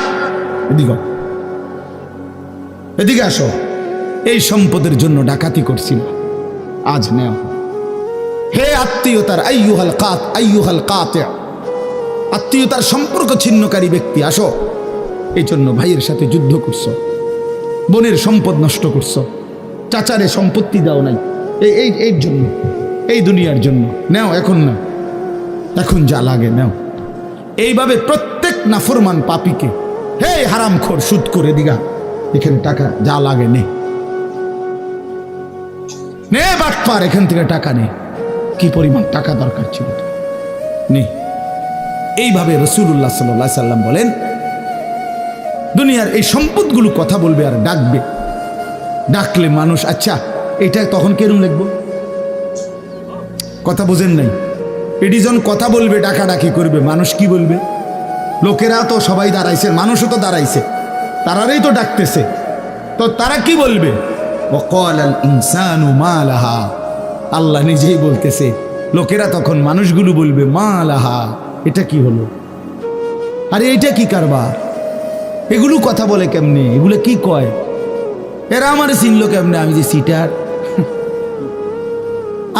এদিকে এদিকে আসো, এই সম্পদের জন্য ডাকাতি করছিল, আজ নেও। হে আত্মীয়তার, আইয়ুহাল কাতি, আত্মীয়তার সম্পর্ক ছিন্নকারী ব্যক্তি, আসো। এই জন্য ভাইয়ের সাথে যুদ্ধ করছো, বোনের সম্পদ নষ্ট করছো, চাচারে সম্পত্তি দাও নাই, এই জন্য, এই দুনিয়ার জন্য নেও, এখন না, এখন যা লাগে নেও। এইভাবে প্রত্যেক নাফরমান পাপীকে, হে হারামখোর, সুদ করে দিগা, এখানে টাকা যা লাগে নে। নে বাটপার, এখান থেকে টাকা নে। কি পরিমাণ টাকা দরকার ছিল নে। এইভাবে রাসূলুল্লাহ সাল্লাল্লাহু আলাইহি সাল্লাম বলেন, দুনিয়ার এই সম্পদগুলো কথা বলবে আর ডাকবে। ডাকলে মানুষ, আচ্ছা এটা তখন কেরম লিখবো? কথা বোঝেন নাই? এটি যখন কথা বলবে, ডাকাডাকি করবে, মানুষ কি বলবে? লোকেরা তো সবাই দাঁড়াইছে, মানুষও তো দাঁড়াইছে, তারাই তো ডাকতেছে, তো তারা কি বলবে? ওয়াকালাল ইনসানু মা লাহা, আল্লাহ নিজেই বলতেছে, লোকেরা তখন মানুষগুলো বলবে মা লাহা, এটা কি হলো? আরে এটা কি কারবার? এগুলো কথা বলে কেমনে? এগুলো কি কয়? এরা আমার চিনলো কেমনে? আমি যে সিটার,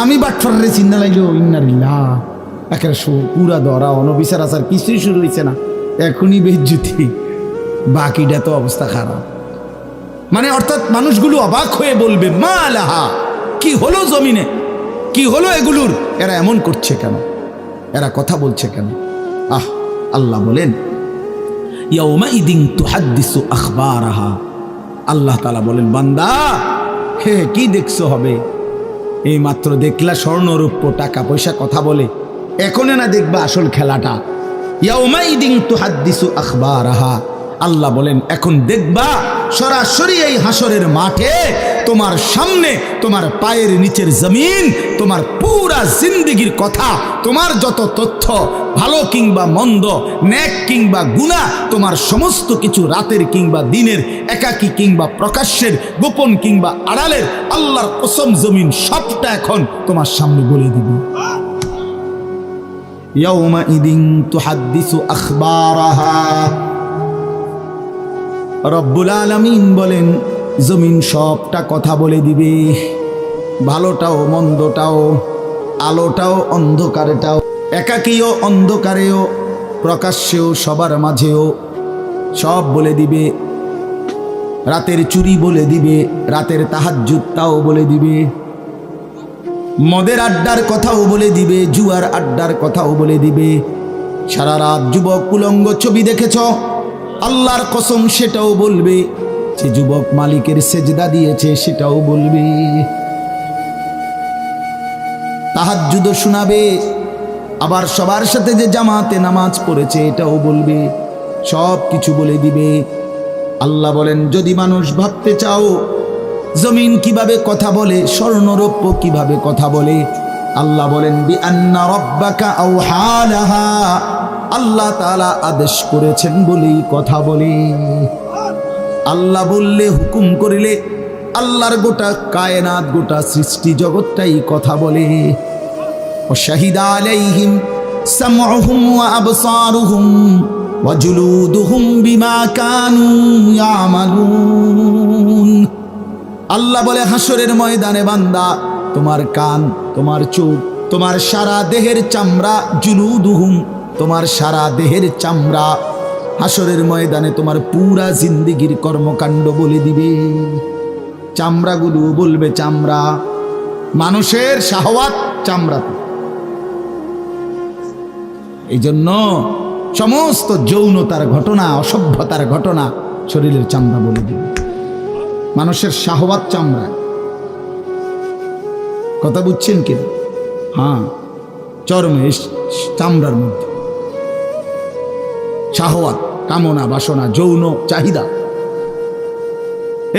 আমি বাটফারে চিন্তা লাগলো। ইন্নারিল্লাহ, একের পুরা ধরা অনবিচার আচার কিছুই শুরু হয়েছে না, এখনই বেজ্জুতি, বাকিটা তো অবস্থা খারাপ। মানে অর্থাৎ মানুষগুলো অবাক হয়ে বলবে মা লাহা, কি হলো জমিনে, কি হলো এগুলোর? এরা এমন করছে কেন? এরা কথা বলছে কেন? আল্লাহ বলেন ইয়াউমাইদিন তুহাদ্দিসু আখবারাহা, আল্লাহ তাআলা বলেন বান্দা হে কি দেখছো হবে? এই মাত্র দেখলা স্বর্ণ রূপ্য টাকা পয়সা কথা বলে, এখনে না দেখবা আসল খেলাটা? ইয়াউমাইদিন তুহাদ্দিসু আখবারাহা, আল্লাহ বলেন এখন দেখবা সরাসরি এই হাসরের মাঠে তোমার সামনে, তোমার পায়ের নিচের জমিন, তোমার পুরা জিন্দেগির কথা, তোমার যত তথ্য, ভালো কিংবা মন্দ, নেক কিংবা গুনাহ, তোমার সমস্ত কিছু, রাতের কিংবা দিনের, একাকী কিংবা প্রকাশ্যের, গোপন কিংবা আড়ালের, আল্লাহর কসম জমিন সবটা এখন তোমার সামনে বলে দিবে। ইয়াউমাইদিন তুহাদ্দিসু আখবারাহা, রব্বুল আলামিন বলেন জমিন সবটা কথা বলে দিবে, ভালোটাও মন্দটাও, আলোটাও অন্ধকারটাও, একাকীও অন্ধকারেও, প্রকাশ্যেও সবার মাঝেও সব বলে দিবে। রাতের চুরি বলে দিবে, রাতের তাহাজ্জুদটাও বলে দিবে, মদের আড্ডার কথাও বলে দিবে, জুয়ার আড্ডার কথাও বলে দিবে। সারা রাত যুবক উলঙ্গ ছবি দেখেছ, আল্লাহর কসম সেটাও বলবে। যে যুবক মালিকের সেজদা দিয়েছে সেটাও বলবে। তাহাজ্জুদ শোনাবে, আবার সবার সাথে যে জামাতে নামাজ পড়েছে এটাও বলবে, সব কিছু বলে দিবে। আল্লাহ বলেন যদি মানুষ ভাবতে চাও জমিন কিভাবে কথা বলে, স্বর্ণরৌপ্য কিভাবে কথা বলে, আল্লাহ বলেন বিআন্না রাব্বাকা আওহা লাহা, আল্লাহ তাআলা আদেশ করেছেন বলেই কথা বলে। আল্লাহ বললে, হুকুম করিলে আল্লাহর গোটা কায়নাত, গোটা সৃষ্টি জগৎটাই কথা বলে। ওয়াশাহিদা আলাইহিম সামউহুম ওয়া আবসারুহুম ওয়া জুলুদুহুম বিমা কানু ইয়ামালুন। আল্লাহ বলে হাসরের ময়দানে বান্দা, তোমার কান, তোমার চোখ, তোমার সারা দেহের চামড়া, জুলুদুহুম, তোমার সারা দেহের চামড়া, হাসরের ময়দানে তোমার পুরা জিন্দেগির কর্মকাণ্ড বলে দিবে। চামড়াগুলো বলবে, চামড়া, মানুষের শাহওয়াত চামড়াতে। এই জন্য সমস্ত যৌনতার ঘটনা, অসভ্যতার ঘটনা শরীরের চামড়া বলে দিবে। মানুষের শাহওয়াত চামড়া, কথা বুঝছেন কি? হ্যাঁ, চর্মে, চামড়ার মধ্যে শাহওয়াত, কামনা, বাসনা, যৌন চাহিদা।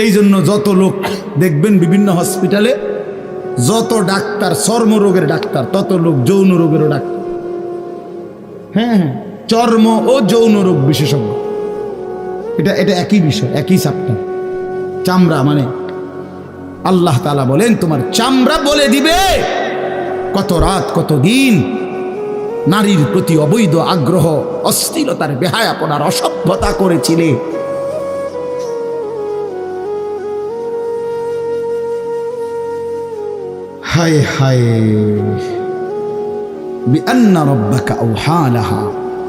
এই জন্য যত লোক দেখবেন বিভিন্ন হসপিটালে, যত ডাক্তার চর্মরোগের ডাক্তার, তত লোক যৌন রোগেরও ডাক্তার। হ্যাঁ হ্যাঁ, চর্ম ও যৌন রোগ বিশেষজ্ঞ, এটা একই বিষয়, একই চ্যাপ্টার। চামড়া মানে আল্লাহ তাআলা বলেন তোমার চামড়া বলে দিবে কত রাত কত দিন নারীর প্রতি অবৈধ আগ্রহ, অশ্লীলতার, বেহায়াপনার, অসভ্যতা করেছিলে। হায় হায়, বিআন্না রাব্বাকা আওহা লাহা,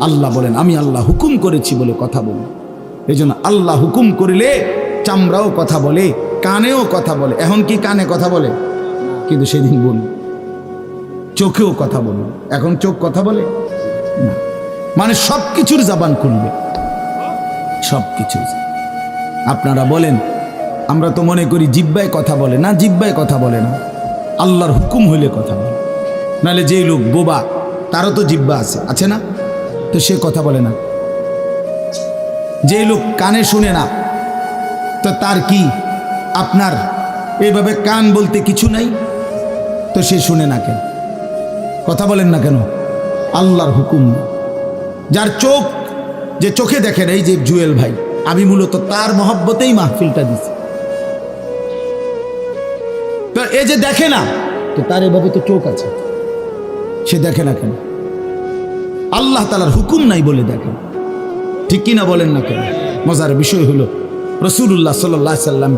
আল্লাহ বলেন আমি আল্লাহ হুকুম করেছি বলে কথা বলে। এই জন্য আল্লাহ হুকুম করিলে চামড়াও কথা বলে, কানেও কথা বলে। এখন কি কানে কথা বলে? কিন্তু সেদিন বলি চোখেও কথা বলে। এখন চোখ কথা বলে না, মানে সব কিছুর জবান খুলবে, সব কিছু। আপনারা বলেন আমরা তো মনে করি জিহ্বায় কথা বলে, না জিহ্বায় কথা বলে না, আল্লাহর হুকুম হইলে কথা বলে, নাহলে যেই লোক বোবা তারও তো জিহ্বা আছে না, তো সে কথা বলে না। যেই লোক কানে শুনে না, তো তার কি আপনার এইভাবে কান বলতে কিছু নাই, তো সে শুনে না কেন, কথা বলেন না কেন? আল্লাহর হুকুম। যার চোখ, যে চোখে দেখেন, এই যে জুয়েল ভাই, আমি মূলত তার মহব্বতেই মাহফিলটা দিছি। তো এই যে দেখে না, তো তার এভাবে তো চোখ আছে, সে দেখে না কেন? আল্লাহ তাআলার হুকুম নাই বলে দেখে, ঠিক কিনা বলেন না কেন? মজার বিষয় হলো রাসূলুল্লাহ সাল্লাল্লাহু আলাইহি সাল্লাম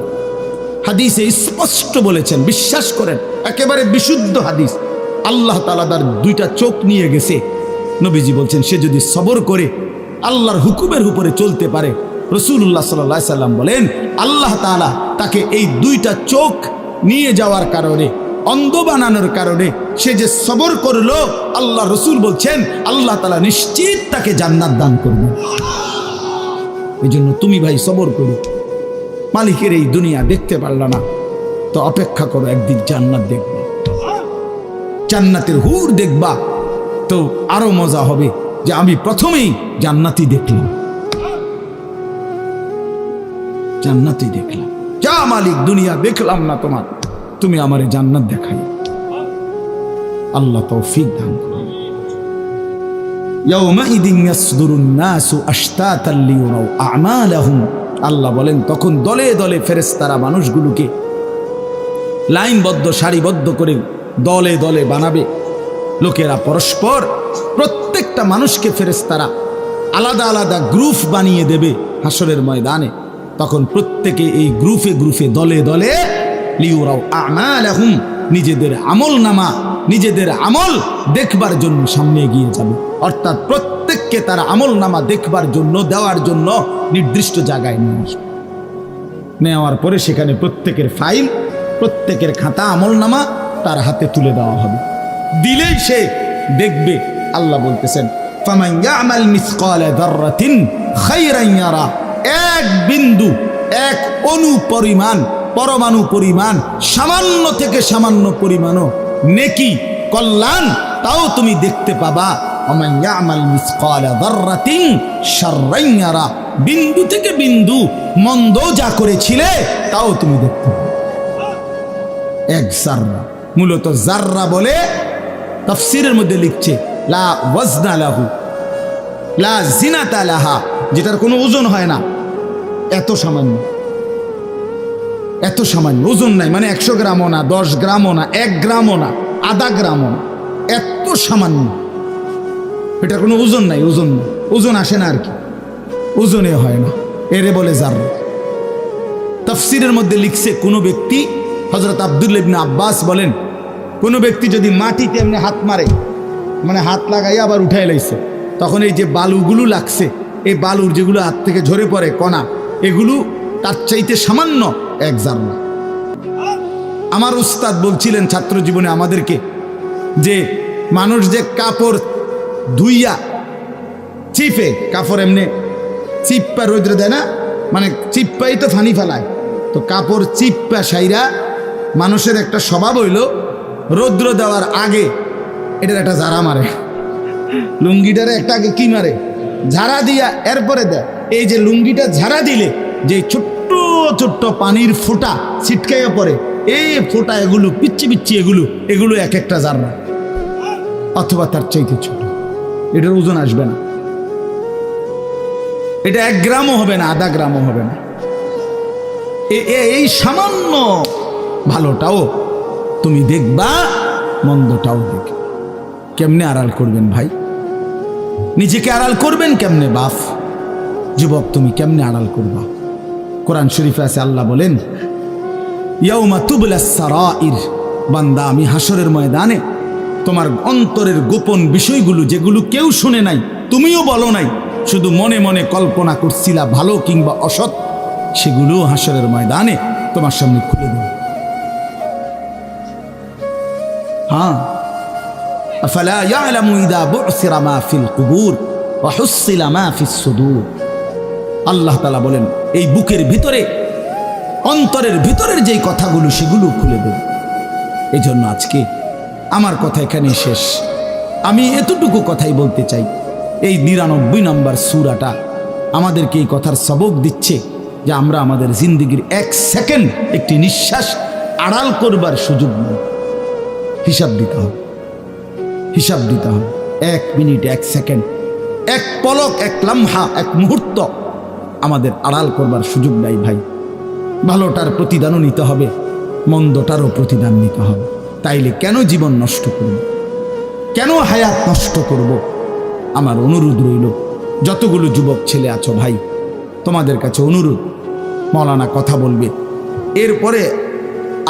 হাদিসে স্পষ্ট বলেছেন, বিশ্বাস করেন, একেবারে বিশুদ্ধ হাদিস, আল্লাহ তাআলা তার দুইটা চোখ নিয়ে গেছে। নবীজি বলছেন, সে যদি সবর করে আল্লাহর হুকুমের উপরে চলতে পারে, রাসূলুল্লাহ সাল্লাল্লাহু আলাইহি সাল্লাম বলেন, আল্লাহ তাআলা তাকে এই দুইটা চোখ নিয়ে যাওয়ার কারণে, অন্ধ বানানোর কারণে সে যে সবর করলো, আল্লাহ রসুল বলছেন আল্লাহ তাআলা নিশ্চিত তাকে জান্নাত দান করবে। এই জন্য তুমি ভাই সবর করো। মালিকের এই দুনিয়া দেখতে পারলা না, তো অপেক্ষা করো, একদিন জান্নাত দেখবা, জান্নাতের হুর দেখবা, তো আরো মজা হবে যে আমি প্রথমেই জান্নাতি দেখলাম, জান্নাতি দেখলাম। যা মালিক, দুনিয়া দেখলাম না তোমার, তুমি আমারে জান্নাত দেখাই। আল্লাহ তৌফিক দান করুন। ইয়াউমাইদিন ইয়াসদুরুন নাসু আশতাতান লিয়ারাউ আ'মালাহুম, আল্লাহ বলেন তখন দলে দলে ফেরেশতারা মানুষগুলোকে লাইনবদ্ধ, সারিবদ্ধ করে দলে দলে বানাবে। লোকেরা পরস্পর, প্রত্যেকটা মানুষকে ফেরেশতারা আলাদা আলাদা গ্রুপ বানিয়ে দেবে হাসরের ময়দানে। তখন প্রত্যেকে এই গ্রুপে গ্রুপে, দলে দলে লিউরাউ আমালাহুম, নিজেদের আমল নামা, নিজেদের আমল দেখবার জন্য সামনে এগিয়ে যাবে। অর্থাৎ প্রত্যেককে তার আমল নামা দেখবার জন্য, দেওয়ার জন্য নির্দিষ্ট জায়গায় নিয়ে আসবে। নেওয়ার পরে সেখানে প্রত্যেকের ফাইল, প্রত্যেকের খাতা, আমল নামা তার হাতে তুলে দেওয়া হবে। দিলেই সে দেখবে। আল্লাহ বলতেছেন, ফামান ইয়ামাল মিসকালা যাররাতিন খায়রান ইয়ারা, এক বিন্দু, এক অণু পরিমাণ, পরমাণু পরিমাণ, সামান্য থেকে সামান্য পরিমাণও নেকি, কল্যাণ, তাও তুমি দেখতে পাবা। ওমান ইয়ামাল মিসকালা যাররাতিন শাররান ইয়ারা, বিন্দু থেকে বিন্দু মন্দ যা করেছিলে তাও তুমি দেখতে পাবে। এক জাররা, মূলত জাররা বলে তাফসীরের মধ্যে লিখছে লা ওয়াজনা লাহু লা জিনাতা লাহা, যেটার কোনো ওজন হয় না, এত সামান্য, এত সামান্য, ওজন নাই, মানে 100 গ্রামও না, 10 গ্রামও না, 1 গ্রামও না, আধা গ্রামও না, এত সামান্য, এটা কোনো ওজন নাই, ওজন নাই, ওজন আসে না আর কি, ওজনে হয় না, এরে বলে জাররা। তাফসীরের মধ্যে লিখছে, কোনো ব্যক্তি, হযরত আব্দুল্লাহ ইবনে আব্বাস বলেন, কোনো ব্যক্তি যদি মাটিতে এমনি হাত মারে, মানে হাত লাগাই আবার উঠাই লাইছে, তখন এই যে বালুগুলো লাগছে, এই বালুর যেগুলো হাত থেকে ঝরে পড়ে কণা, এগুলো তার চাইতে সামান্য এক জাররা। আমার উস্তাদ বলছিলেন ছাত্র জীবনে আমাদেরকে, যে মানুষ যে কাপড় ধুইয়া চিপে, কাপড় এমনি চিপ্পা রৌদ্র দেয় না, মানে চিপ্পাই তো ফানি ফেলায়, তো কাপড় চিপ্পা সাইরা মানুষের একটা স্বভাব হইল রৌদ্র দেওয়ার আগে এটার একটা ঝাড়া মারে, লুঙ্গিটারে একটা আগে কি মারে, ঝাড়া দিয়া এরপরে দেয়। এই যে লুঙ্গিটা ঝাড়া দিলে যে ছোট্ট ছোট্ট পানির ফোঁটা ছিটকাইয়া পড়ে, এই ফোঁটা, এগুলো পিচ্ছি পিচ্ছি, এগুলো এক একটা জাররা, অথবা তার চাইতে ছোট। এটার ওজন আসবে না, এটা 1 গ্রামও হবে না, আধা গ্রামও হবে না। এই সামান্য ভালোটাও তুমি দেখবা, মন্দটাও দেখবে। কেমনে আড়াল করবেন ভাই? নিজেকে আড়াল করবেন কেমনে? বাপ যুবক, তুমি কেমনে আড়াল করবা? কোরআন শরীফে আছে, আল্লাহ বলেন, ইয়াউমা তুবলাস সারাইর, বান্দা আমি হাসরের ময়দানে তোমার অন্তরের গোপন বিষয়গুলো, যেগুলো কেউ শুনে নাই, তুমিও বলো নাই, শুধু মনে মনে কল্পনা করছিলা ভালো কিংবা অসৎ, সেগুলো হাসরের ময়দানে তোমার সামনে খুলে দেব। হ্যাঁ, আফালা ইয়ালামু ইযা বু'সিরা মা ফিল কুবুর ওয়া হুসিলা মা ফিস সুদূর। আল্লাহ তাআলা বলেন, এই বুকের ভিতরে, অন্তরের ভিতরের যেই কথাগুলো, সেগুলো খুলে দেব। এই জন্য আজকে আমার কথা এখানে শেষ। আমি এতটুকু কথাই বলতে চাই, এই ৯৯ নম্বর সূরাটা আমাদেরকে এই কথার সবক দিচ্ছে যে আমরা আমাদের জিন্দেগির ১ সেকেন্ড একটি নিঃশ্বাস আড়াল করবার সুযোগ নেই। হিসাব দিতে হবে, হিসাব দিতে হবে। ১ মিনিট, ১ সেকেন্ড, ১ পলক, ১ লাম্হা, ১ মুহূর্ত আমাদের আড়াল করবার সুযোগ নাই ভাই। ভালোটার প্রতিদানও নিতে হবে, মন্দটারও প্রতিদান নিতে হবে। তাইলে কেন জীবন নষ্ট করব, কেন হায়াত নষ্ট করব? আমার অনুরোধ রইল, যতগুলো যুবক ছেলে আছো ভাই, তোমাদের কাছে অনুরোধ, মৌলানা কথা বলবে, এরপরে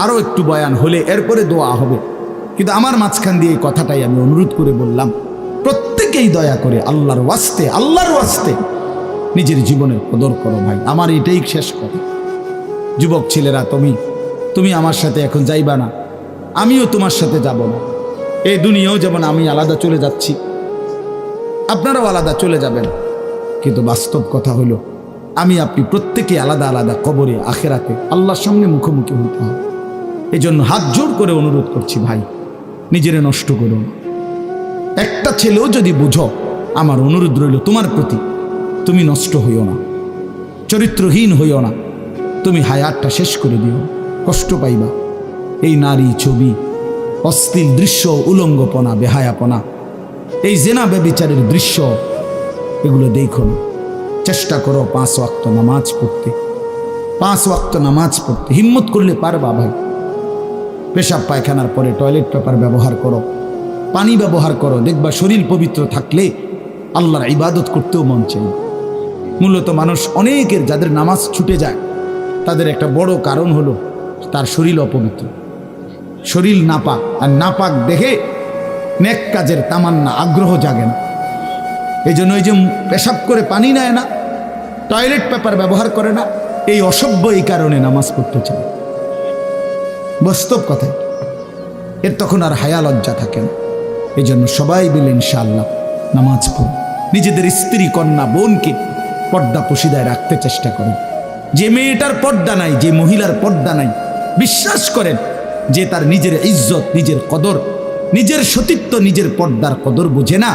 আরও একটু বয়ান হলে এরপরে দোয়া হবে, কিন্তু আমার মাঝখান দিয়ে এই কথাটাই আমি অনুরোধ করে বললাম, প্রত্যেকেই দয়া করে আল্লাহর ওয়াস্তে নিজের জীবনের কদর করো ভাই। আমার এটাই শেষ কথা। যুবক ছেলেরা, তুমি আমার সাথে এখন যাইবা না, আমিও তোমার সাথে যাব না। এই দুনিয়াও যেমন আমি আলাদা চলে যাচ্ছি, আপনারাও আলাদা চলে যাবেন, কিন্তু বাস্তব কথা হলো আমি আপনি প্রত্যেকে আলাদা আলাদা কবরে আখেরাতে আল্লাহর সামনে মুখোমুখি হতে হবে। এই জন্য হাত জোর করে অনুরোধ করছি ভাই, নিজেরে নষ্ট করো না। একটা ছেলেও যদি বুঝো, আমার অনুরোধ রইল তোমার প্রতি, তুমি নষ্ট হইও না, চরিত্রহীন হইও না, তুমি হায়াতটা শেষ করে দিও, কষ্ট পাইবা। এই নারী ছবি, অশ্লীল দৃশ্য, উলঙ্গপনা, বেহায়াপনা, এই জেনা ব্যভিচারের দৃশ্য, এগুলো দেখো না। চেষ্টা করো 5 ওয়াক্ত নামাজ পড়তে, 5 ওয়াক্ত নামাজ পড়তে হিম্মত করলে পারবা ভাই। পেশাব পায়খানার পরে টয়লেট পেপার ব্যবহার করো, পানি ব্যবহার করো, দেখবা শরীর পবিত্র থাকলে আল্লাহর ইবাদত করতেও মন চাই। মূলত মানুষ অনেকের যাদের নামাজ ছুটে যায়, তাদের একটা বড় কারণ হলো তার শরীর অপবিত্র, শরীর নাপাক, আর নাপাক দেখে নেক কাজের তামান্না, আগ্রহ জাগে না। এই জন্য এই যে পেশাব করে পানি নেয় না, টয়লেট পেপার ব্যবহার করে না, এই অসভ্য এই কারণে নামাজ পড়তে চায়। বাস্তব কথায় এর তখন আর হায়া লজ্জা থাকে না। এই জন্য সবাই মিলে ইনশাআল্লাহ নামাজ পড়ুন, নিজেদের স্ত্রী, কন্যা, বোনকে পর্দা পশিদায় রাখতে চেষ্টা করেন। যে মেয়েটার পর্দা নাই, যে মহিলার পর্দা নাই, বিশ্বাস করেন যে তার নিজের ইজ্জত, নিজের কদর, নিজের সতীত্ব, নিজের পর্দার কদর বোঝে না,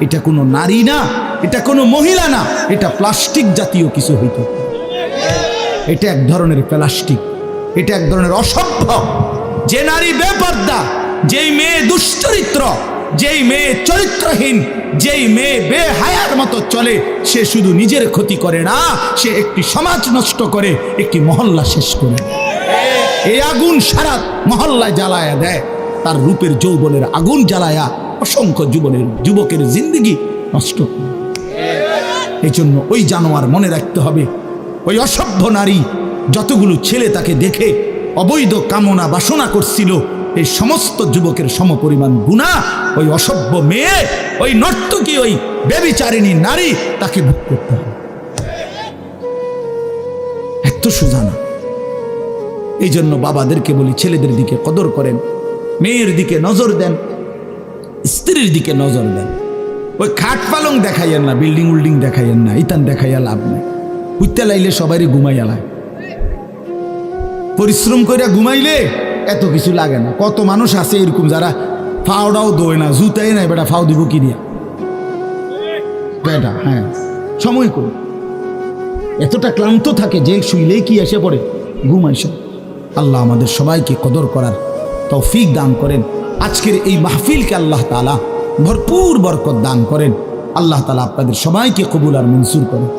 এটা কোনো নারী না, এটা কোনো মহিলা না, এটা প্লাস্টিক জাতীয় কিছু হইত। এটা এক ধরনের প্লাস্টিক, এটা এক ধরনের অসভ্য। যে নারী বেপর্দা, যেই মেয়ে দুশ্চরিত্র, যেই মেয়ে চরিত্রহীন, যেই মেয়ে বেহায়ার মতো চলে, সে শুধু নিজের ক্ষতি করে না, সে একটি সমাজ নষ্ট করে, একটি মহল্লা শেষ করে। এই আগুন সারা মহল্লায় জ্বালায়া দেয়, তার রূপের যৌবনের আগুন জ্বালায়া অসংখ্য যুবকের জিন্দেগি নষ্ট করে। এই জন্য ওই জানোয়ার মনে রাখতে হবে, ওই অসভ্য নারী যতগুলো ছেলে তাকে দেখে অবৈধ কামনা বাসনা করছিল, এই সমস্ত যুবকের সমপরিমাণ গুনাহ ওই অসভ্য মেয়ে, ওই নর্তকী, ওই ব্যভিচারিণী নারী তাকে ভোগ করতে হবে। এত সোজা না। এই জন্য বাবাদেরকে বলি, ছেলেদের দিকে কদর করেন, মেয়ের দিকে নজর দেন, স্ত্রীর দিকে নজর দেন। ওই খাট পালং দেখাইয়েন না, বিল্ডিং উল্ডিং দেখাইয়েন না, ইতান দেখাইয়া লাভ নেই। উঠতে লাইলে সবারই ঘুমাইয়া লাগে, পরিশ্রম করে ঘুমাইলে এত কিছু লাগে না। কত মানুষ আছে এরকম যারা ফাওটাও দোয় না, জুতাই নাই, বেটা ফাও দিব কি দিয়া বেটা। হ্যাঁ, সময় করে এতটা ক্লান্ত থাকে যে শুইলেই কি এসে পড়ে ঘুম আইসা। আল্লাহ আমাদের সবাইকে কদর করার তৌফিক দান করেন। আজকের এই মাহফিলকে আল্লাহ তাআলা ভরপুর বরকত দান করেন। আল্লাহ তাআলা আপনাদের সবাইকে কবুল আর মঞ্জুর করেন।